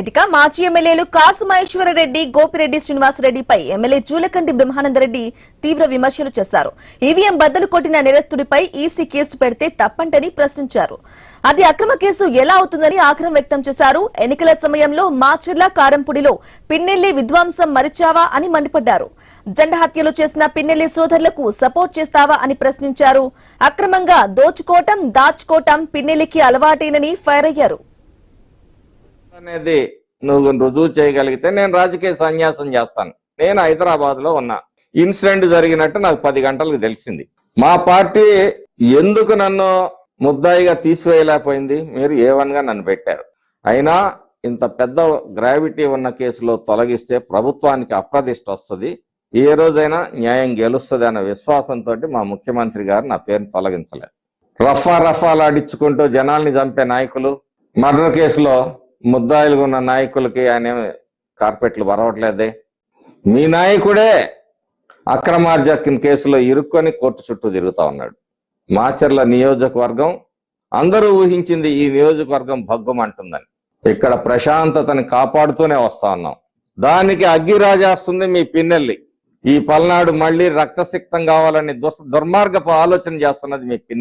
ఇక మాజీ ఎమ్మెల్యేలు కాసు మహేశ్వరరెడ్డి, గోపిరెడ్డి శ్రీనివాసరెడ్డిపై ఎమ్మెల్యే జూలకంటి బ్రహ్మానందరెడ్డి తీవ్ర విమర్శలు చేశారు. ఈవీఎం బద్దలు కొట్టిన నేరస్తుడిపై ఈసీ కేసు పెడితే తప్పంటని ప్రశ్నించారు. అది అక్రమ కేసు ఎలా అవుతుందని ఆగ్రహం వ్యక్తం చేశారు. ఎన్నికల సమయంలో మాచర్ల కారంపూడిలో పిన్నెల్లి విధ్వంసం మరిచావా అని మండిపడ్డారు. జెండా హత్యలు చేసిన పిన్నెల్లి సోదరులకు సపోర్ట్ చేస్తావా అని ప్రశ్నించారు. అక్రమంగా దోచుకోవటం, దాచుకోవటం పిన్నెల్లికి అలవాటేనని ఫైర్ అయ్యారు. అనేది నువ్వు రుజువు చేయగలిగితే నేను రాజకీయ సన్యాసం చేస్తాను. నేను హైదరాబాద్ లో ఉన్నా. ఇన్సిడెంట్ జరిగినట్టు నాకు 10 గంటలకు తెలిసింది. మా పార్టీ ఎందుకు నన్ను ముద్దాయిగా తీసివేయలేకపోయింది? మీరు A1గా నన్ను పెట్టారు. అయినా ఇంత పెద్ద గ్రావిటీ ఉన్న కేసులో తొలగిస్తే ప్రభుత్వానికి అప్రదిష్ట వస్తుంది, ఏ రోజైనా న్యాయం గెలుస్తుంది అన్న విశ్వాసంతో మా ముఖ్యమంత్రి గారు నా పేరును తొలగించలేదు. రఫాలాడించుకుంటూ జనాల్ని చంపే నాయకులు, మర్డర్ కేసులో ముద్దాయిలుగా ఉన్న నాయకులకి ఆయన కార్పెట్లు బరవట్లేదే. మీ నాయకుడే అక్రమార్జన కేసులో ఇరుక్కొని కోర్టు చుట్టూ తిరుగుతా ఉన్నాడు. మాచర్ల నియోజకవర్గం అందరూ ఊహించింది ఈ నియోజకవర్గం భగ్గుమంటుందని. ఇక్కడ ప్రశాంతతని కాపాడుతూనే వస్తా ఉన్నాం. దానికి అగ్గి రాజేస్తుంది మీ పిన్నెల్లి. ఈ పల్నాడు మళ్ళీ రక్తసిక్తం కావాలని దుర్మార్గపు ఆలోచన చేస్తున్నది మీ పిన్నెల్లి.